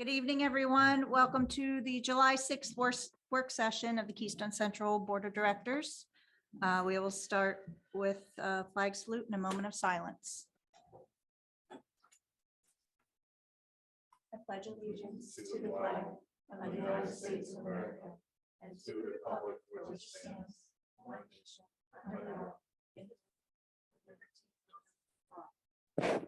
Good evening, everyone. Welcome to the July 6th work session of the Keystone Central Board of Directors. We will start with flag salute and a moment of silence. I pledge allegiance to the flag of the United States of America and to the republic for which it stands, one nation, under God, indivisible, with liberty and justice for all.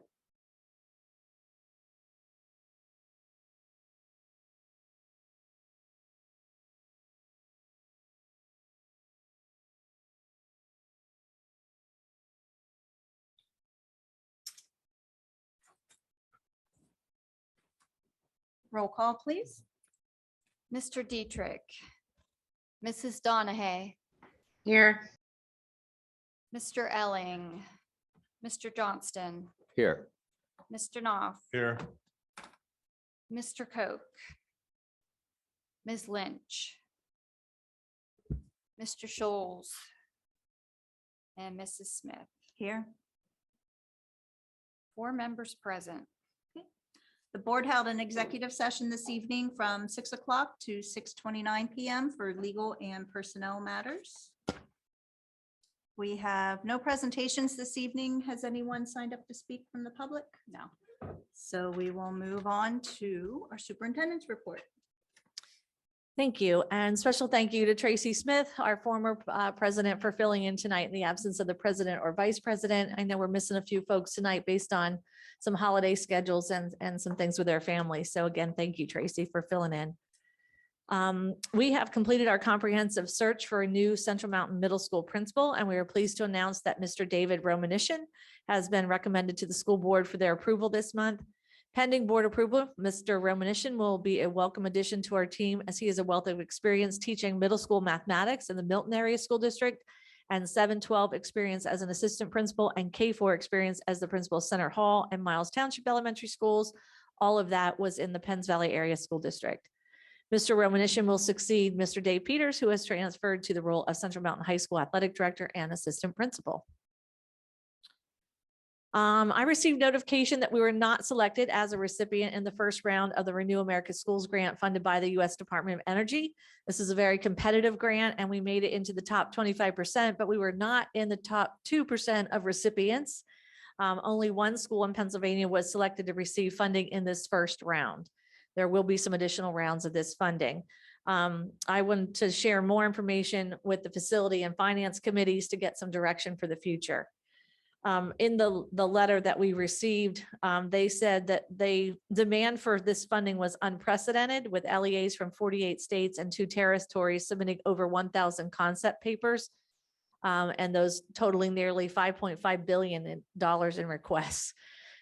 Roll call, please. Mr. Dietrich, Mrs. Donahue, Here. Mr. Elling, Mr. Johnston, Here. Mr. Knopf, Here. Mr. Koch, Ms. Lynch, Mr. Scholes, and Mrs. Smith. Here. 4 members present. The board held an executive session this evening from 6 o'clock to 6:29 p.m. for legal and personnel matters. We have no presentations this evening. Has anyone signed up to speak from the public? No. So we will move on to our superintendent's report. Thank you. And special thank you to Tracy Smith, our former president, for filling in tonight in the absence of the president or vice president. I know we're missing a few folks tonight based on some holiday schedules and some things with their families. So again, thank you, Tracy, for filling in. We have completed our comprehensive search for a new Central Mountain Middle School principal, and we are pleased to announce that Mr. David Romanishin has been recommended to the school board for their approval this month. Pending board approval, Mr. Romanishin will be a welcome addition to our team as he has a wealth of experience teaching middle school mathematics in the Milton Area School District and 7-12 experience as an assistant principal and K4 experience as the principal of Center Hall and Miles Township Elementary Schools. All of that was in the Penns Valley Area School District. Mr. Romanishin will succeed Mr. Dave Peters, who has transferred to the role of Central Mountain High School Athletic Director and Assistant Principal. I received notification that we were not selected as a recipient in the first round of the Renew America Schools grant funded by the U.S. Department of Energy. This is a very competitive grant and we made it into the top 25%, but we were not in the top 2% of recipients. Only one school in Pennsylvania was selected to receive funding in this first round. There will be some additional rounds of this funding. I want to share more information with the facility and finance committees to get some direction for the future. In the letter that we received, they said that demand for this funding was unprecedented, with LEAs from 48 states and 2 territories submitting over 1,000 concept papers, and those totaling nearly $5.5 billion in requests.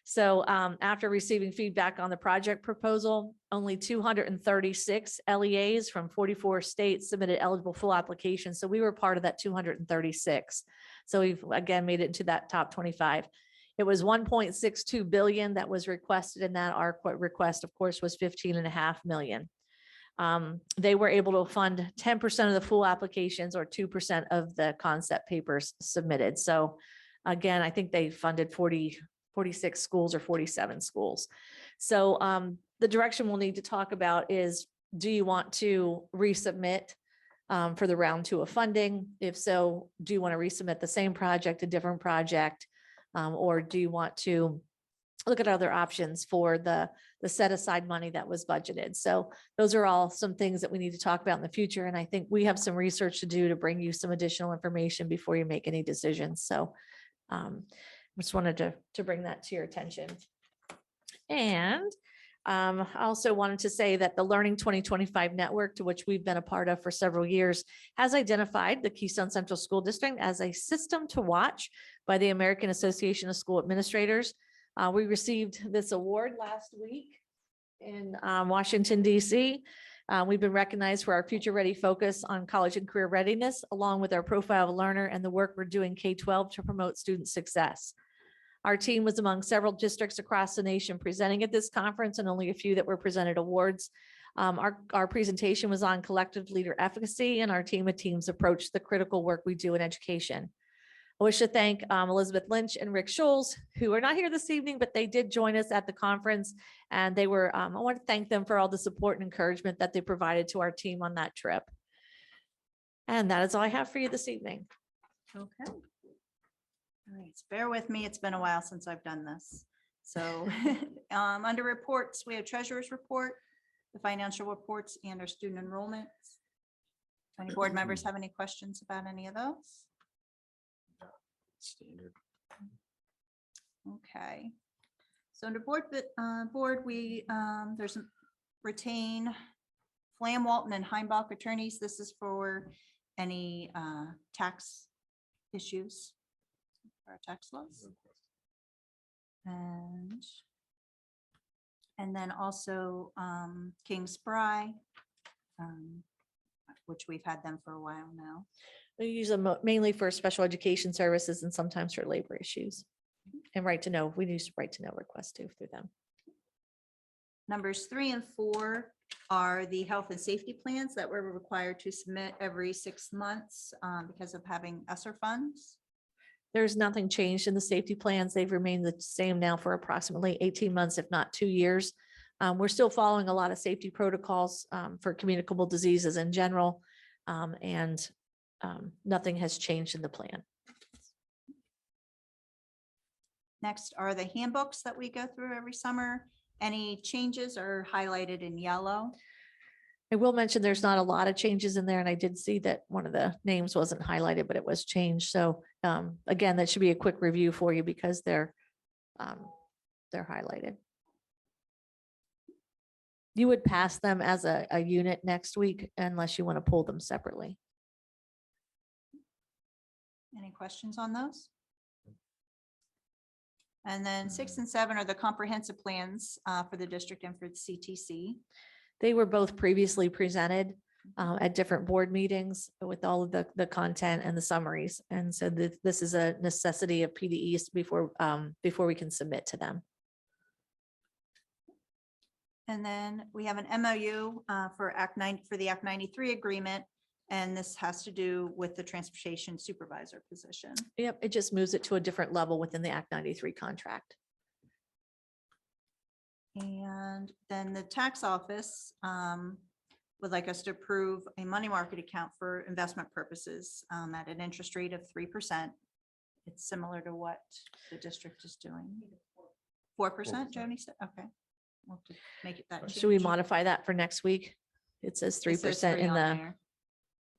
So after receiving feedback on the project proposal, only 236 LEAs from 44 states submitted eligible full applications. So we were part of that 236. So we've again made it into that top 25. It was 1.62 billion that was requested, and that our request, of course, was 15.5 million. They were able to fund 10% of the full applications or 2% of the concept papers submitted. So again, I think they funded 46 schools or 47 schools. So the direction we'll need to talk about is, do you want to resubmit for the round 2 of funding? If so, do you want to resubmit the same project, a different project? Or do you want to look at other options for the set aside money that was budgeted? So those are all some things that we need to talk about in the future. And I think we have some research to do to bring you some additional information before you make any decisions. So just wanted to bring that to your attention. And I also wanted to say that the Learning 2025 network, to which we've been a part of for several years, has identified the Keystone Central School District as a system to watch by the American Association of School Administrators. We received this award last week in Washington, D.C. We've been recognized for our future ready focus on college and career readiness, along with our profile of a learner and the work we're doing K-12 to promote student success. Our team was among several districts across the nation presenting at this conference, and only a few that were presented awards. Our presentation was on collective leader efficacy and our team of teams approach the critical work we do in education. I wish to thank Elizabeth Lynch and Rick Scholes, who are not here this evening, but they did join us at the conference. And they were, I want to thank them for all the support and encouragement that they provided to our team on that trip. And that is all I have for you this evening. Okay. All right, bear with me. It's been a while since I've done this. So under reports, we have treasurer's report, the financial reports, and our student enrollments. Do any board members have any questions about any of those? Standard. Okay. So under board, we, there's a retain Flam, Walton, and Heimbach attorneys. This is for any tax issues, for our tax laws. And then also King Spry, which we've had them for a while now. We use them mainly for special education services and sometimes for labor issues. And right to know, we use right to know requests too through them. Numbers 3 and 4 are the health and safety plans that we're required to submit every 6 months because of having ESSER funds. There's nothing changed in the safety plans. They've remained the same now for approximately 18 months, if not 2 years. We're still following a lot of safety protocols for communicable diseases in general. And nothing has changed in the plan. Next are the handbooks that we go through every summer. Any changes are highlighted in yellow. I will mention there's not a lot of changes in there, and I did see that one of the names wasn't highlighted, but it was changed. So again, that should be a quick review for you because they're highlighted. You would pass them as a unit next week unless you want to pull them separately. Any questions on those? And then 6 and 7 are the comprehensive plans for the district and for the CTC. They were both previously presented at different board meetings with all of the content and the summaries. And so this is a necessity of PDEs before we can submit to them. And then we have an MOU for the Act 93 agreement. And this has to do with the transportation supervisor position. Yep, it just moves it to a different level within the Act 93 contract. And then the tax office would like us to approve a money market account for investment purposes at an interest rate of 3%. It's similar to what the district is doing. 4%, Joni said, okay. We'll have to make it that. Should we change. modify that for next week? It says It says 3% 3 in on the there.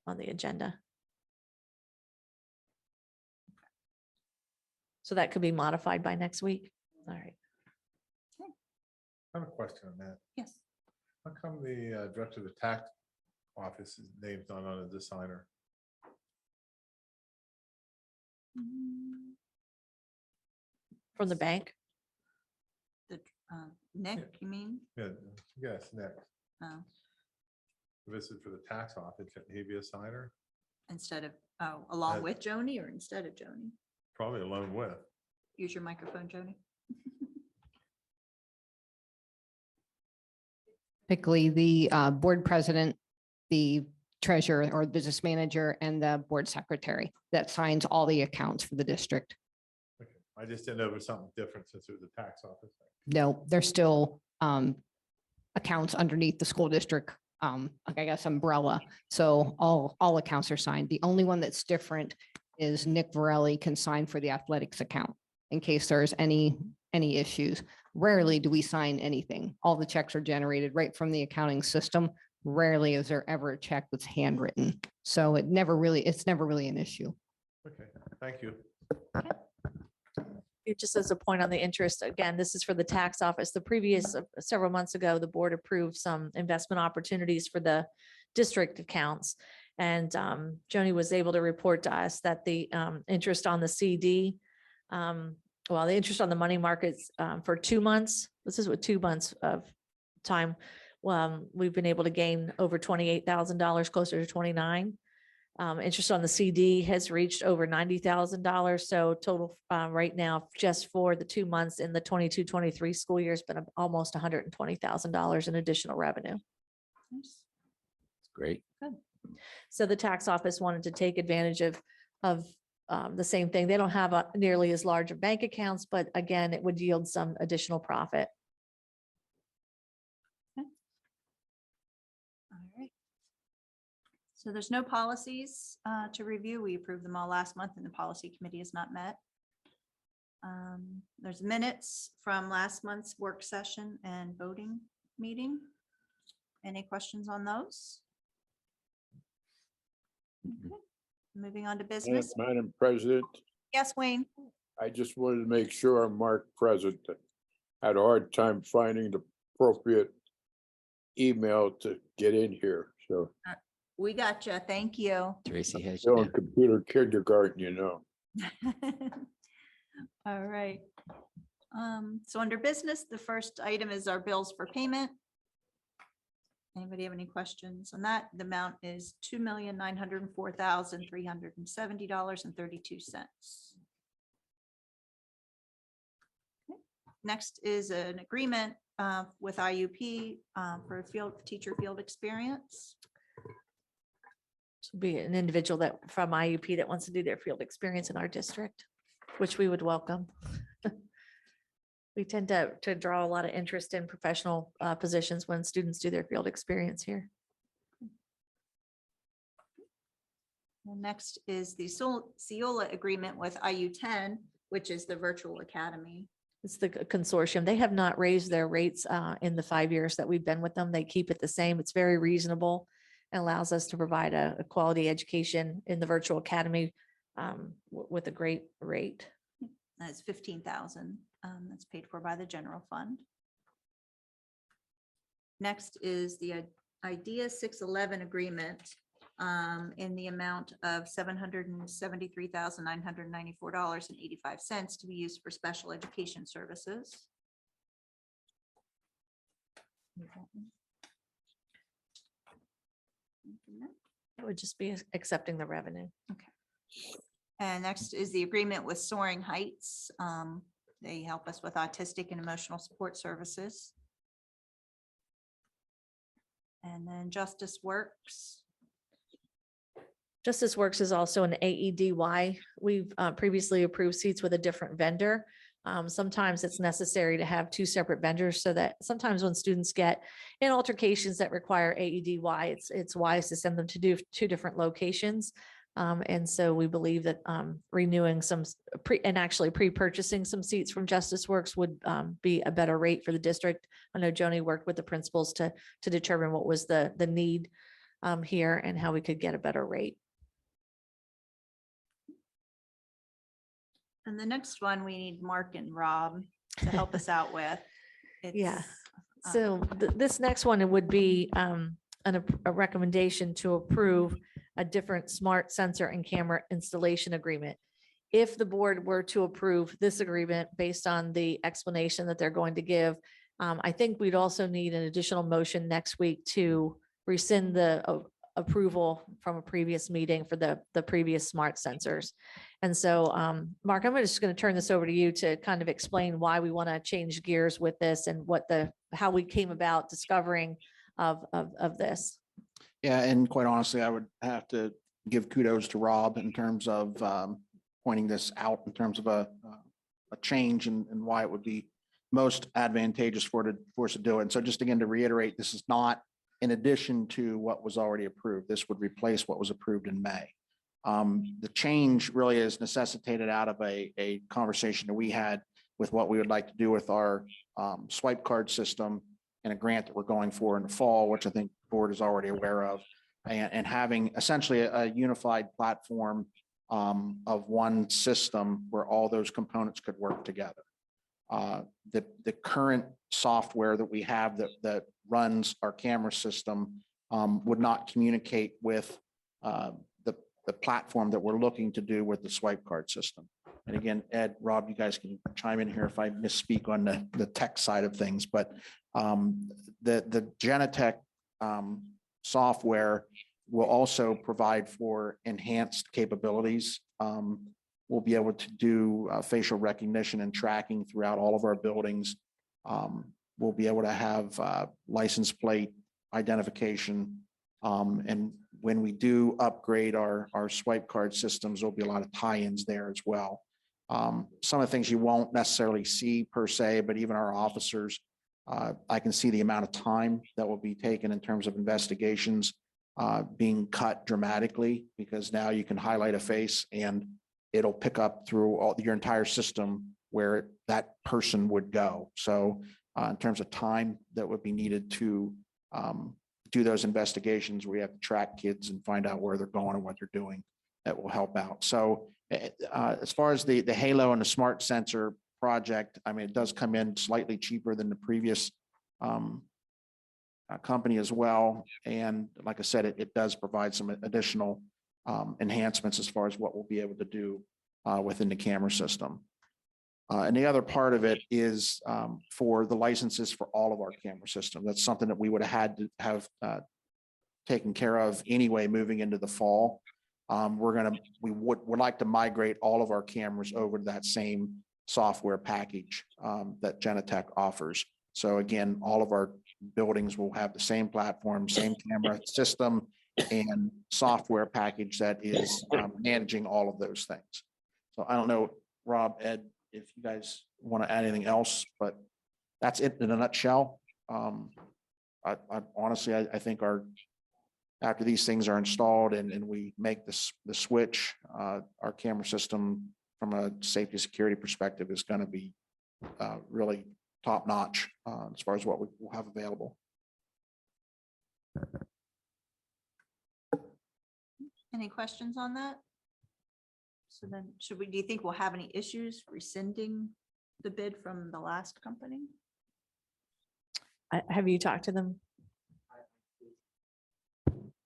on the agenda. So that could be modified by next week. All right. I have a question on that. Yes. How come the director of the tax office name's not on the designer? From the bank? The Nick, you mean? Yeah, yes, next. Oh, If this is for the tax office, can he be a signer? instead of, along That- with Joni or instead of Joni? Probably alone with. Use your microphone, Joni. Typically, the board president, the treasurer or business manager, and the board secretary that signs all the accounts for the district. Okay. I just didn't know if it was something different since it was a tax office. No, they're still accounts underneath the school district, I guess, umbrella. So all accounts are signed. The only one that's different is Nick Varelli can sign for the athletics account in case there's any issues. Rarely do we sign anything. All the checks are generated right from the accounting system. Rarely is there ever a check that's handwritten. So it's never really an issue. Okay, thank you. Just as a point on the interest, again, this is for the tax office. The previous, several months ago, the board approved some investment opportunities for the district accounts. And Joni was able to report to us that the interest on the CD, the interest on the money markets for 2 months, this is with 2 months of time. We've been able to gain over $28,000, closer to 29. Interest on the CD has reached over $90,000. So total right now, just for the 2 months in the 22-23 school year has been almost $120,000 in additional revenue. Nice. Great. So the tax office wanted to take advantage of the same thing. They don't have a nearly as large of bank accounts, but again, it would yield some additional profit. All right. So there's no policies to review. We approved them all last month and the policy committee has not met. There's minutes from last month's work session and voting meeting. Any questions on those? Okay. Moving on to business. Madam President, Yes, Wayne. I just wanted to make sure I'm marked present. Had a hard time finding the appropriate email to get in here, so We got you. Thank you. Tracy has you still now. in computer kindergarten, you know. All right. So under business, the first item is our bills for payment. Anybody have any questions on that? The amount is $2,904,370.32. Next is an agreement with IUP for teacher field experience. This would be an individual that from IUP that wants to do their field experience in our district, which we would welcome. We tend to draw a lot of interest in professional positions when students do their field experience here. And next is the Ceola agreement with IU10, which is the virtual academy. It's the consortium. They have not raised their rates in the 5 years that we've been with them. They keep it the same. It's very reasonable and allows us to provide a quality education in the virtual academy with a great rate. That's 15,000. That's paid for by the general fund. Next is the IDEA 611 agreement in the amount of $773,994.85 to be used for special education services. It would just be accepting the revenue. And next is the agreement with Soaring Heights. They help us with autistic and emotional support services. And then Justice Works. Justice Works is also an AEDY. We've previously approved seats with a different vendor. Sometimes it's necessary to have two separate vendors so that sometimes when students get in altercations that require AEDY, it's wise to send them to do two different locations. And so we believe that renewing some pre-purchasing some seats from Justice Works would be a better rate for the district. I know Joni worked with the principals to determine what was the need here and how we could get a better rate. And the next one, we need Mark and Rob to help us out with. Yeah. It's, So this next one, it would be a recommendation to approve a different smart sensor and camera installation agreement. If the board were to approve this agreement based on the explanation that they're going to give, I think we'd also need an additional motion next week to rescind the approval from a previous meeting for the previous smart sensors. And so, Mark, I'm just going to turn this over to you to kind of explain why we want to change gears with this and how we came about discovering of this. Yeah, and quite honestly, I would have to give kudos to Rob in terms of pointing this out in terms of a change and why it would be most advantageous for us to do it. And so just again, to reiterate, this is not in addition to what was already approved. This would replace what was approved in May. The change really is necessitated out of a conversation that we had with what we would like to do with our swipe card system and a grant that we're going for in the fall, which I think the board is already aware of, and having essentially a unified platform of one system where all those components could work together. The current software that we have that runs our camera system would not communicate with the platform that we're looking to do with the swipe card system. And again, Ed, Rob, you guys can chime in here if I misspeak on the tech side of things, but the Genetec software will also provide for enhanced capabilities. We'll be able to do facial recognition and tracking throughout all of our buildings. We'll be able to have license plate identification and when we do upgrade our swipe card systems, there'll be a lot of tie-ins there as well. Some of the things you won't necessarily see per se, but even our officers, I can see the amount of time that will be taken in terms of investigations being cut dramatically, because now you can highlight a face and it'll pick up through your entire system where that person would go. So in terms of time that would be needed to do those investigations, we have to track kids and find out where they're going and what they're doing. That will help out. So as far as the Halo and the smart sensor project, I mean, it does come in slightly cheaper than the previous company as well. And like I said, it does provide some additional enhancements as far as what we'll be able to do within the camera system. And the other part of it is for the licenses for all of our camera system. That's something that we would have had to have taken care of anyway, moving into the fall. We would like to migrate all of our cameras over to that same software package that Genetec offers. So again, all of our buildings will have the same platform, same camera system and software package that is managing all of those things. So I don't know, Rob, Ed, if you guys want to add anything else, but that's it in a nutshell. I honestly, I think after these things are installed and we make the switch, our camera system from a safety security perspective is going to be really top notch as far as what we will have available. Any questions on that? So then do you think we'll have any issues rescinding the bid from the last company? Have you talked to them?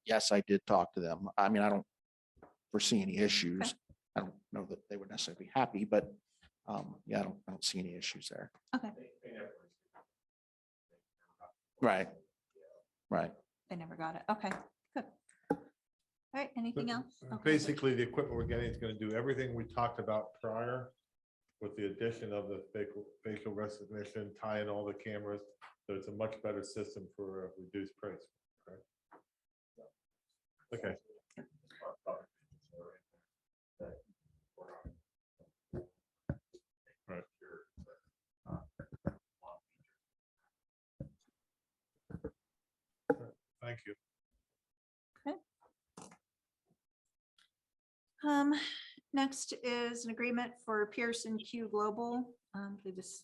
Yes, I did talk to them. I mean, I don't foresee any issues. I don't know that they would necessarily be happy, but yeah, I don't see any issues there. Okay, Right. Right. they never got it. Okay, good. All right, anything else? Okay. Basically, the equipment we're getting is going to do everything we talked about prior with the addition of the facial recognition, tie in all the cameras. So it's a much better system for a reduced price. Okay. Right. Thank you. Next is an agreement for Pearson Q Global. I believe this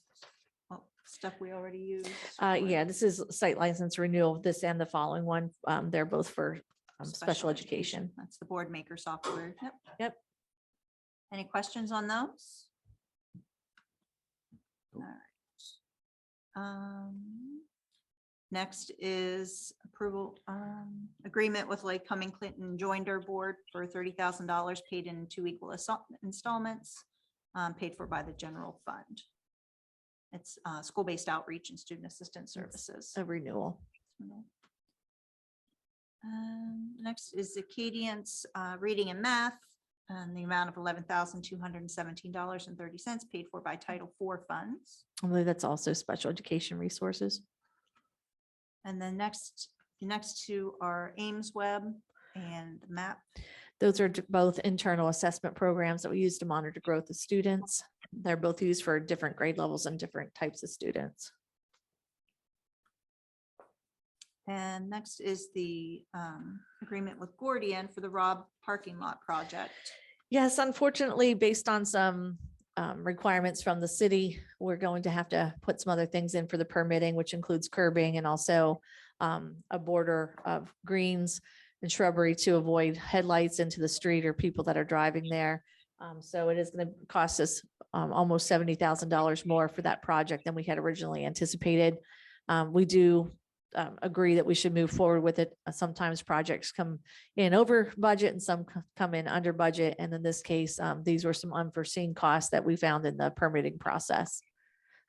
stuff we already used. Yeah, this is site license renewal, this and the following one. They're both for special education. That's the board maker software. Yep. Yep. Any questions on those? All right. Next is approval, agreement with Lake Cumming Clinton Joinder Board for $30,000 paid in 2 equal installments, paid for by the general fund. It's school-based outreach and student assistance services. A renewal. Next is Acadience Reading and Math, and the amount of $11,217.30 paid for by Title IV funds. I believe that's also special education resources. And then the next two are Ames Web and MAP. Those are both internal assessment programs that we use to monitor growth of students. They're both used for different grade levels and different types of students. And next is the agreement with Gordian for the Robb parking lot project. Yes, unfortunately, based on some requirements from the city, we're going to have to put some other things in for the permitting, which includes curbing and also a border of greens and shrubbery to avoid headlights into the street or people that are driving there. So it is going to cost us almost $70,000 more for that project than we had originally anticipated. We do agree that we should move forward with it. Sometimes projects come in over budget and some come in under budget. And in this case, these were some unforeseen costs that we found in the permitting process.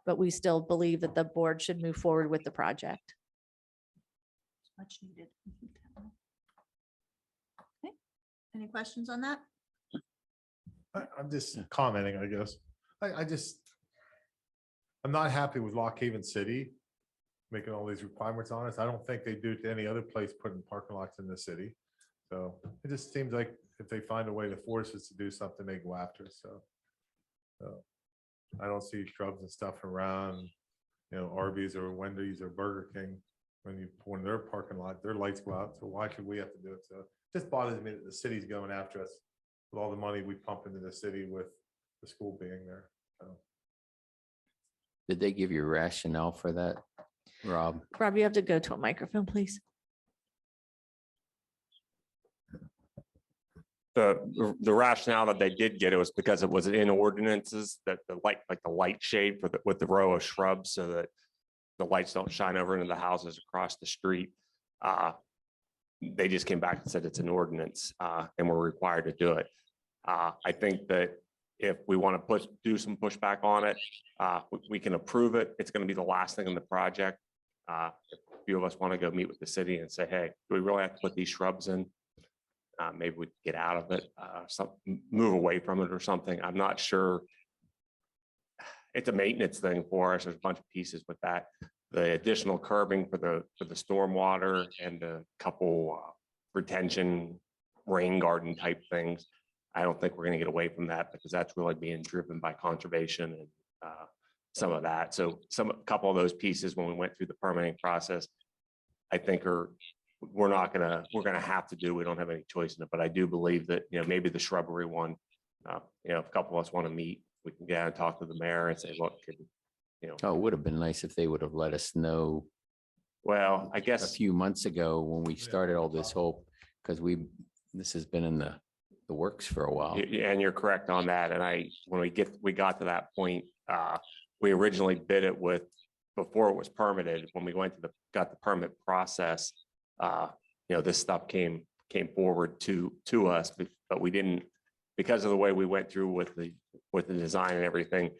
But we still believe that the board should move forward with the project. Much needed. Okay. Any questions on that? I'm just commenting, I guess. I'm not happy with Lock Haven City making all these requirements on us. I don't think they do it to any other place putting parking lots in the city. So it just seems like if they find a way to force us to do something, they go after us. So I don't see shrubs and stuff around, Arby's or Wendy's or Burger King when their parking lot, their lights go out. So why should we have to do it? So it just bothers me that the city's going after us with all the money we pump into the city with the school being there. So. Did they give you a rationale for that, Rob? Rob, you have to go to a microphone, please. The rationale that they did get it was because it was in ordinances that the light, like the light shade with the row of shrubs so that the lights don't shine over into the houses across the street. They just came back and said it's an ordinance and we're required to do it. I think that if we want to do some pushback on it, we can approve it. It's going to be the last thing in the project. If a few of us want to go meet with the city and say, hey, do we really have to put these shrubs in? Maybe we get out of it, move away from it or something. I'm not sure. It's a maintenance thing for us. There's a bunch of pieces with that. The additional curbing for the stormwater and a couple retention rain garden type things. I don't think we're going to get away from that because that's really being driven by conservation and some of that. So a couple of those pieces when we went through the permitting process, I think we're going to have to do. We don't have any choice in it, but I do believe that, maybe the shrubbery one, if a couple of us want to meet, we can get out and talk to the mayor and say, look, Oh, it would have been nice if they would have let us know well, I a guess, few months ago when we Yeah, started all no this whole, because this has been in the works for a while. and you're correct on that. And when we got to that point, we originally bid it before it was permitted, when we got the permit process, this stuff came forward to us, but we didn't, because of the way we went through with the design and everything,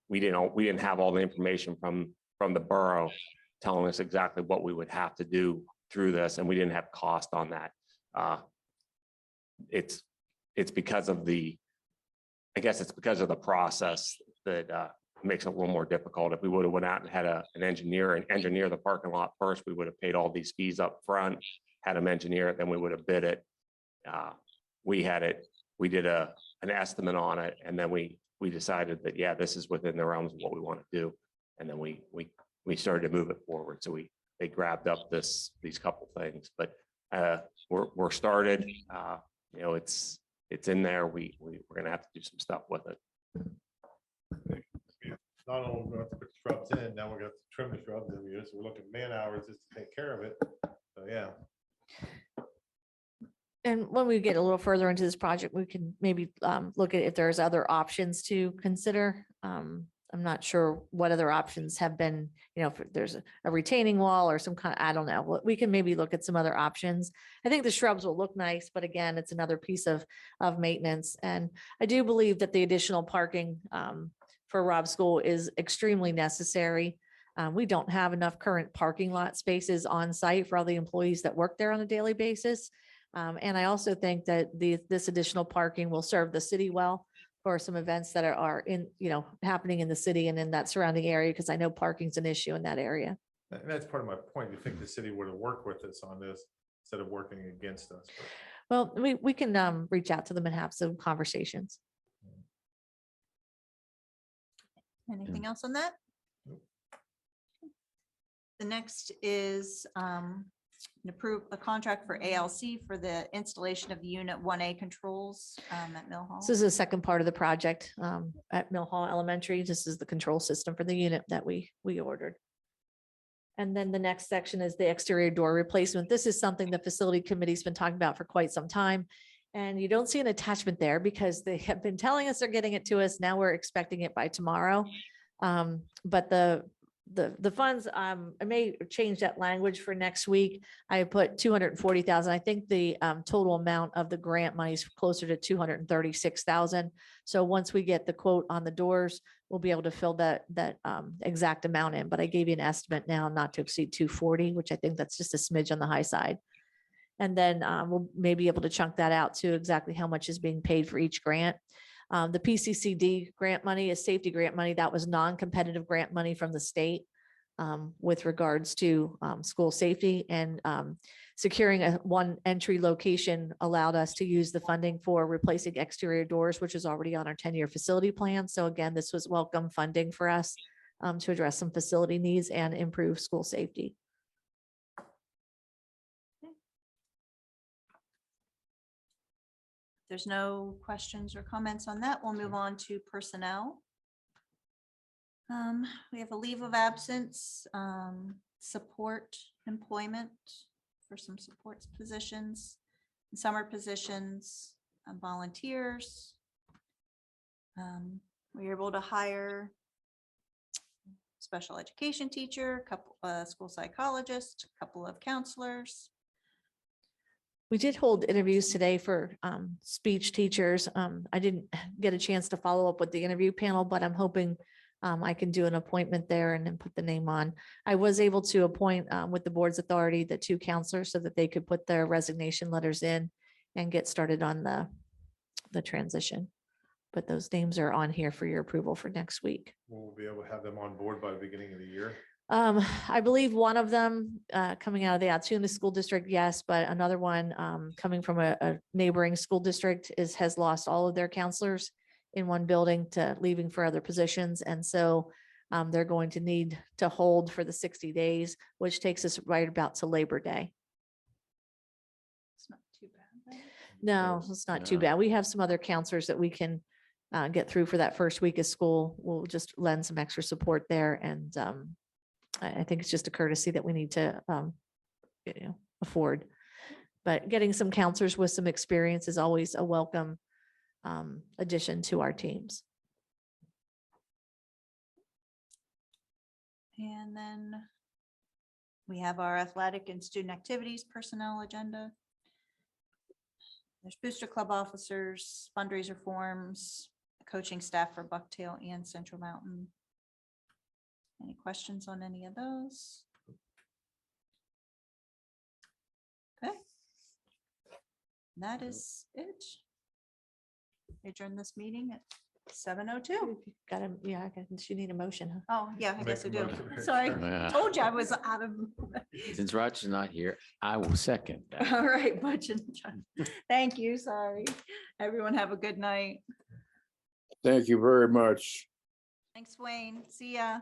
we didn't have all the information from the borough telling us exactly what we would have to do through this, and we didn't have cost on that. It's because of the process that makes it a little more difficult. If we would have went out and had an engineer the parking lot first, we would have paid all these fees up front, had them engineer it, then we would have bid it. We did an estimate on it, and then we decided that, yeah, this is within the realms of what we want to do. And then we started to move it forward. So they grabbed up these couple things, but we're started. It's in there. We're going to have to do some stuff with it. Not only we're going to have to put shrubs in, now we're going to have to trim the shrubs every year. So we're looking at man hours just to take care of it. So, yeah. And when we get a little further into this project, we can maybe look at if there's other options to consider. I'm not sure what other options have been, if there's a retaining wall or some kind, I don't know. We can maybe look at some other options. I think the shrubs will look nice, but again, it's another piece of maintenance. And I do believe that the additional parking for Robb School is extremely necessary. We don't have enough current parking lot spaces on site for all the employees that work there on a daily basis. And I also think that this additional parking will serve the city well for some events that are in, happening in the city and in that surrounding area, because I know parking's an issue in that area. And that's part of my point. You think the city would have worked with us on this instead of working against us. Well, we can reach out to them and have some conversations. Anything else on that? Nope. The next is approve a contract for ALC for the installation of Unit 1A controls at Mill Hall. This is the second part of the project at Mill Hall Elementary. This is the control system for the unit that we ordered. And then the next section is the exterior door replacement. This is something the facility committee's been talking about for quite some time. And you don't see an attachment there because they have been telling us they're getting it to us. Now we're expecting it by tomorrow. But the funds, I may change that language for next week. I put 240,000. I think the total amount of the grant money is closer to 236,000. So once we get the quote on the doors, we'll be able to fill that exact amount in. But I gave you an estimate now not to exceed 240, which I think that's just a smidge on the high side. And then we'll maybe be able to chunk that out to exactly how much is being paid for each grant. The PCCD grant money is safety grant money. That was non-competitive grant money from the state. with regards to school safety, and securing a one entry location allowed us to use the funding for replacing exterior doors, which is already on our 10-year facility plan. So again, this was welcome funding for us to address some facility needs and improve school safety. There's no questions or comments on that. We'll move on to personnel. We have a leave of absence, support employment for some support positions, summer positions, volunteers. We were able to hire special education teacher, couple, school psychologist, a couple of counselors. We did hold interviews today for speech teachers. I didn't get a chance to follow up with the interview panel, but I'm hoping I can do an appointment there and then put the name on. I was able to appoint with the board's authority, the 2 counselors, so that they could put their resignation letters in and get started on the transition. But those names are on here for your approval for next week. We'll be able to have them on board by the beginning of the year. I believe one of them coming out of the Altoona School District, yes, but another one coming from a neighboring school district has lost all of their counselors in one building to leaving for other positions. And so they're going to need to hold for the 60 days, which takes us right about to Labor Day. It's not too bad, right? No, it's not too No. bad. We have some other counselors that we can get through for that first week of school. We'll just lend some extra support there. And I think it's just a courtesy that we need to afford. But getting some counselors with some experience is always a welcome addition to our teams. And then we have our athletic and student activities personnel agenda. There's booster club officers, fundraiser forms, coaching staff for Bucktail and Central Mountain. Any questions on any of those? Okay. That is it. Adjourn this meeting at 7:02. Got to, yeah, I guess you need a motion, huh? Oh, yeah, I guess I Make a do. motion. Sorry. Yeah. Told you I was out of. Since Roger's not here, I will second that. All right, Butch and John. Thank you. Sorry. Everyone have a good night. Thank you very much. Thanks, Wayne. See ya.